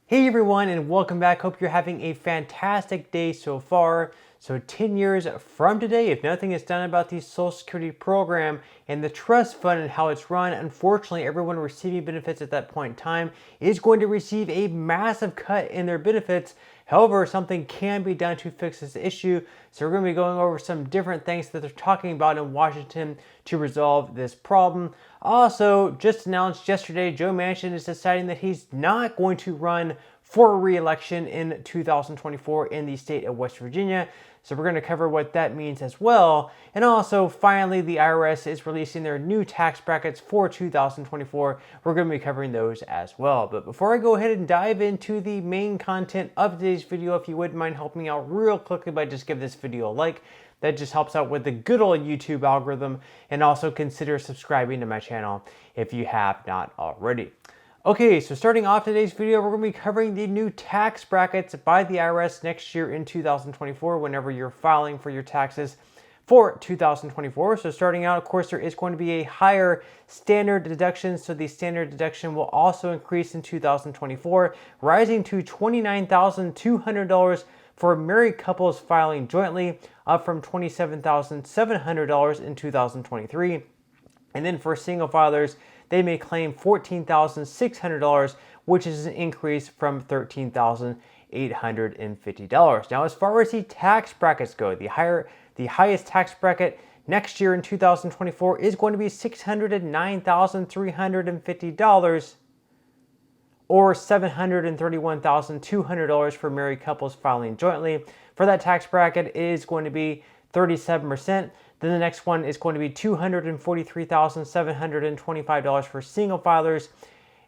Hey everyone, and welcome back. Hope you're having a fantastic day so far. So 10 years from today, if nothing is done about the Social Security program and the trust fund and how it's run, unfortunately everyone receiving benefits at that point in time is going to receive a massive cut in their benefits. However, something can be done to fix this issue. So we're going to be going over some different things that they're talking about in Washington to resolve this problem. Also, just announced yesterday, Joe Manchin is deciding that he's not going to run for re-election in 2024 in the state of West Virginia. So we're going to cover what that means as well. And also, finally, the IRS is releasing their new tax brackets for 2024. We're going to be covering those as well. But before I go ahead and dive into the main content of today's video, if you wouldn't mind helping me out real quickly by just give this video a like. That just helps out with the good old YouTube algorithm, and also consider subscribing to my channel if you have not already. Okay, so starting off today's video, we're going to be covering the new tax brackets by the IRS next year in 2024 whenever you're filing for your taxes for 2024. So starting out, of course, there is going to be a higher standard deduction. So the standard deduction will also increase in 2024, rising to $29,200 for married couples filing jointly, up from $27,700 in 2023. And then for single filers, they may claim $14,600, which is an increase from $13,850. Now, as far as the tax brackets go, the highest tax bracket next year in 2024 is going to be $609,350, or $731,200 for married couples filing jointly. For that tax bracket, it is going to be 37%. Then the next one is going to be $243,725 for single filers,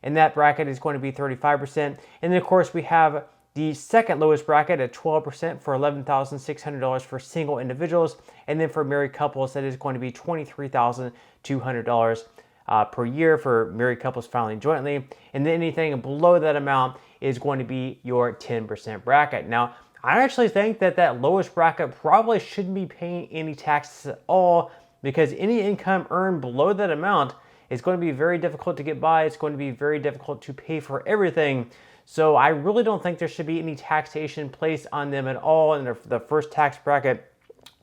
and that bracket is going to be 35%. And then, of course, we have the second lowest bracket at 12% for $11,600 for single individuals, and then for married couples, that is going to be $23,200 per year for married couples filing jointly. And then anything below that amount is going to be your 10% bracket. Now, I actually think that that lowest bracket probably shouldn't be paying any taxes at all, because any income earned below that amount is going to be very difficult to get by. It's going to be very difficult to pay for everything. So I really don't think there should be any taxation placed on them at all. And the first tax bracket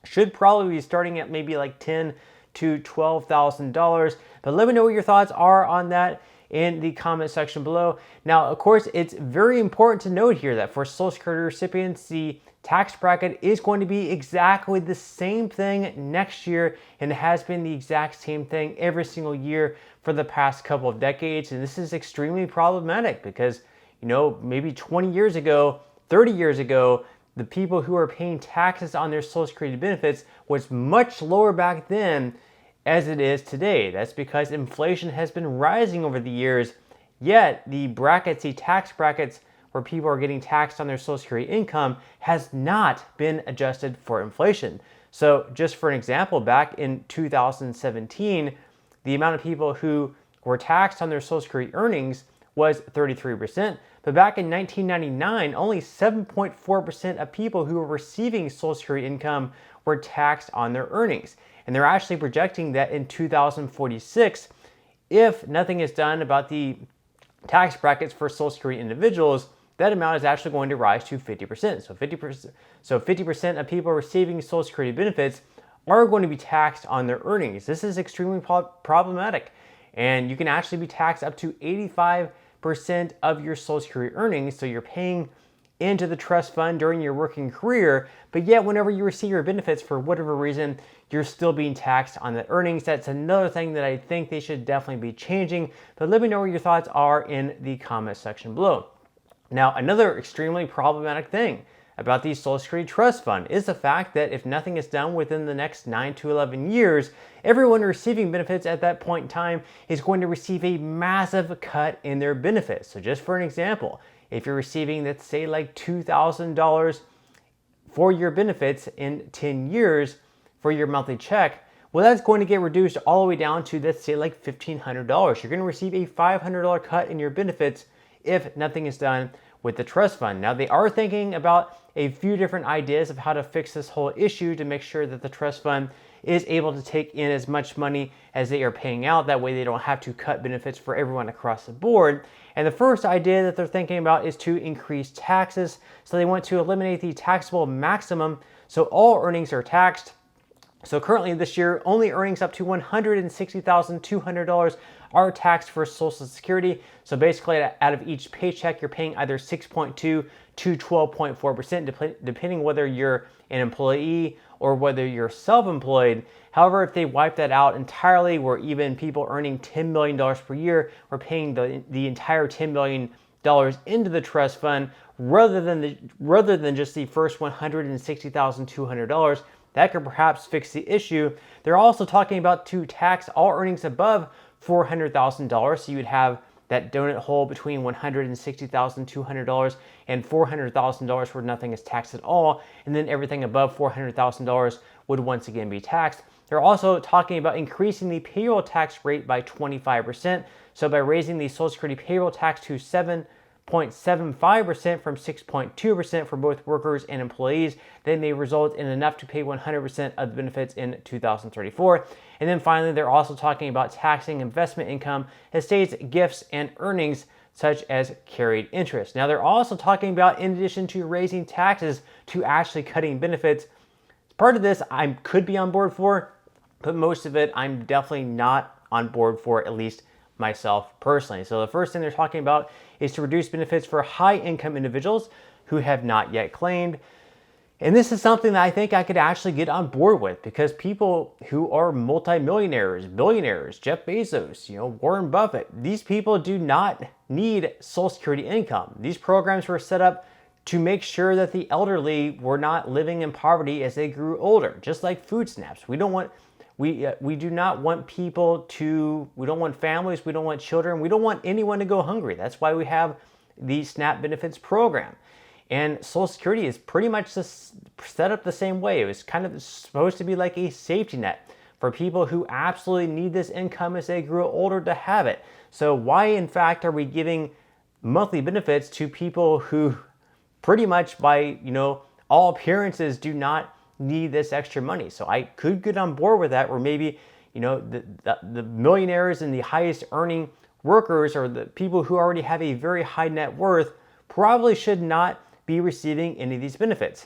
should probably be starting at maybe like $10,000 to $12,000. But let me know what your thoughts are on that in the comment section below. Now, of course, it's very important to note here that for Social Security recipients, the tax bracket is going to be exactly the same thing next year, and it has been the exact same thing every single year for the past couple of decades. And this is extremely problematic because, you know, maybe 20 years ago, 30 years ago, the people who are paying taxes on their Social Security benefits was much lower back then as it is today. That's because inflation has been rising over the years, yet the brackets, the tax brackets where people are getting taxed on their Social Security income has not been adjusted for inflation. So just for an example, back in 2017, the amount of people who were taxed on their Social Security earnings was 33%. But back in 1999, only 7.4% of people who were receiving Social Security income were taxed on their earnings. And they're actually projecting that in 2046, if nothing is done about the tax brackets for Social Security individuals, that amount is actually going to rise to 50%. So 50% of people receiving Social Security benefits are going to be taxed on their earnings. This is extremely problematic. And you can actually be taxed up to 85% of your Social Security earnings. So you're paying into the trust fund during your working career, but yet whenever you receive your benefits, for whatever reason, you're still being taxed on the earnings. That's another thing that I think they should definitely be changing. But let me know what your thoughts are in the comment section below. Now, another extremely problematic thing about the Social Security Trust Fund is the fact that if nothing is done within the next 9 to 11 years, everyone receiving benefits at that point in time is going to receive a massive cut in their benefits. So just for an example, if you're receiving, let's say, like $2,000 for your benefits in 10 years for your monthly check, well, that's going to get reduced all the way down to, let's say, like $1,500. You're going to receive a $500 cut in your benefits if nothing is done with the trust fund. Now, they are thinking about a few different ideas of how to fix this whole issue to make sure that the trust fund is able to take in as much money as they are paying out. That way they don't have to cut benefits for everyone across the board. And the first idea that they're thinking about is to increase taxes. So they want to eliminate the taxable maximum, so all earnings are taxed. So currently this year, only earnings up to $160,200 are taxed for Social Security. So basically, out of each paycheck, you're paying either 6.2 to 12.4%, depending whether you're an employee or whether you're self-employed. However, if they wipe that out entirely, where even people earning $10 million per year are paying the entire $10 million into the trust fund, rather than just the first $160,200, that could perhaps fix the issue. They're also talking about to tax all earnings above $400,000. So you would have that donut hole between $160,200 and $400,000 where nothing is taxed at all. And then everything above $400,000 would once again be taxed. They're also talking about increasing the payroll tax rate by 25%. So by raising the Social Security payroll tax to 7.75% from 6.2% for both workers and employees, that may result in enough to pay 100% of the benefits in 2034. And then finally, they're also talking about taxing investment income, estates, gifts, and earnings such as carried interest. Now, they're also talking about, in addition to raising taxes, to actually cutting benefits. Part of this I could be on board for, but most of it I'm definitely not on board for, at least myself personally. So the first thing they're talking about is to reduce benefits for high-income individuals who have not yet claimed. And this is something that I think I could actually get on board with, because people who are multimillionaires, billionaires, Jeff Bezos, Warren Buffett, these people do not need Social Security income. These programs were set up to make sure that the elderly were not living in poverty as they grew older, just like food stamps. We do not want we don't want families, we don't want children, we don't want anyone to go hungry. That's why we have the SNAP benefits program. And Social Security is pretty much set up the same way. It was kind of supposed to be like a safety net for people who absolutely need this income as they grow older to have it. So why, in fact, are we giving monthly benefits to people who pretty much by, all appearances do not need this extra money? So I could get on board with that, where maybe, the millionaires and the highest earning workers, or the people who already have a very high net worth, probably should not be receiving any of these benefits.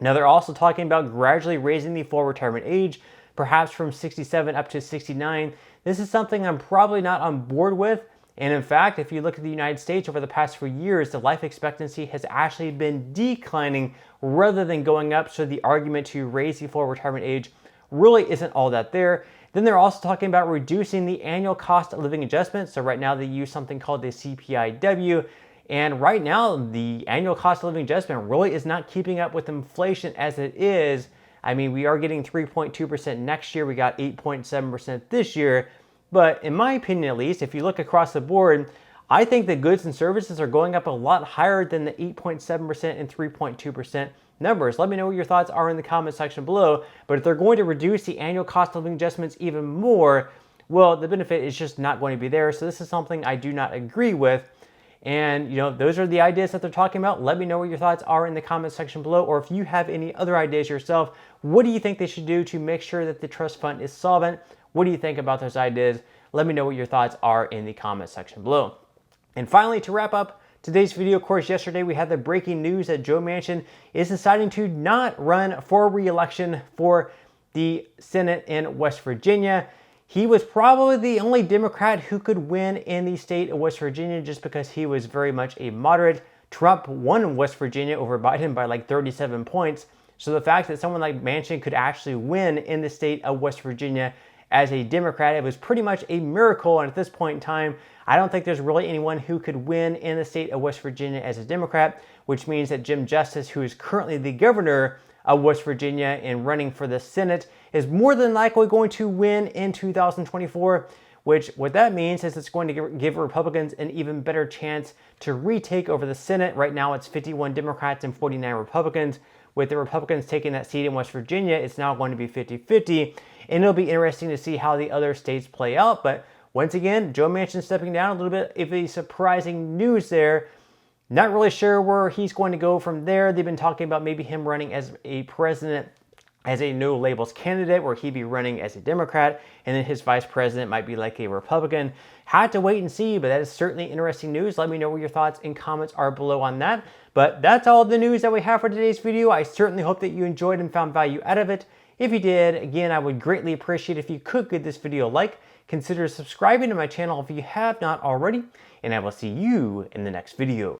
Now, they're also talking about gradually raising the full retirement age, perhaps from 67 up to 69. This is something I'm probably not on board with. And in fact, if you look at the United States over the past few years, the life expectancy has actually been declining rather than going up. So the argument to raise the full retirement age really isn't all that there. Then they're also talking about reducing the annual cost of living adjustment. So right now they use something called the CPIW. And right now, the annual cost of living adjustment really is not keeping up with inflation as it is. I mean, we are getting 3.2% next year. We got 8.7% this year. But in my opinion, at least, if you look across the board, I think the goods and services are going up a lot higher than the 8.7% and 3.2% numbers. Let me know what your thoughts are in the comment section below. But if they're going to reduce the annual cost of living adjustments even more, well, the benefit is just not going to be there. So this is something I do not agree with. And, those are the ideas that they're talking about. Let me know what your thoughts are in the comment section below. Or if you have any other ideas yourself, what do you think they should do to make sure that the trust fund is solvent? What do you think about those ideas? Let me know what your thoughts are in the comment section below. And finally, to wrap up today's video, of course, yesterday we had the breaking news that Joe Manchin is deciding to not run for re-election for the Senate in West Virginia. He was probably the only Democrat who could win in the state of West Virginia, just because he was very much a moderate. Trump won West Virginia over Biden by like 37 points. So the fact that someone like Manchin could actually win in the state of West Virginia as a Democrat, it was pretty much a miracle. And at this point in time, I don't think there's really anyone who could win in the state of West Virginia as a Democrat, which means that Jim Justice, who is currently the governor of West Virginia and running for the Senate, is more than likely going to win in 2024, which what that means is it's going to give Republicans an even better chance to retake over the Senate. Right now it's 51 Democrats and 49 Republicans. With the Republicans taking that seat in West Virginia, it's now going to be 50-50, and it'll be interesting to see how the other states play out. But once again, Joe Manchin stepping down, a little bit of a surprising news there. Not really sure where he's going to go from there. They've been talking about maybe him running as a president as a no labels candidate where he'd be running as a Democrat, and then his vice president might be like a Republican. Had to wait and see, but that is certainly interesting news. Let me know what your thoughts and comments are below on that. But that's all the news that we have for today's video. I certainly hope that you enjoyed and found value out of it. If you did, again, I would greatly appreciate if you could give this video a like. Consider subscribing to my channel if you have not already, and I will see you in the next video.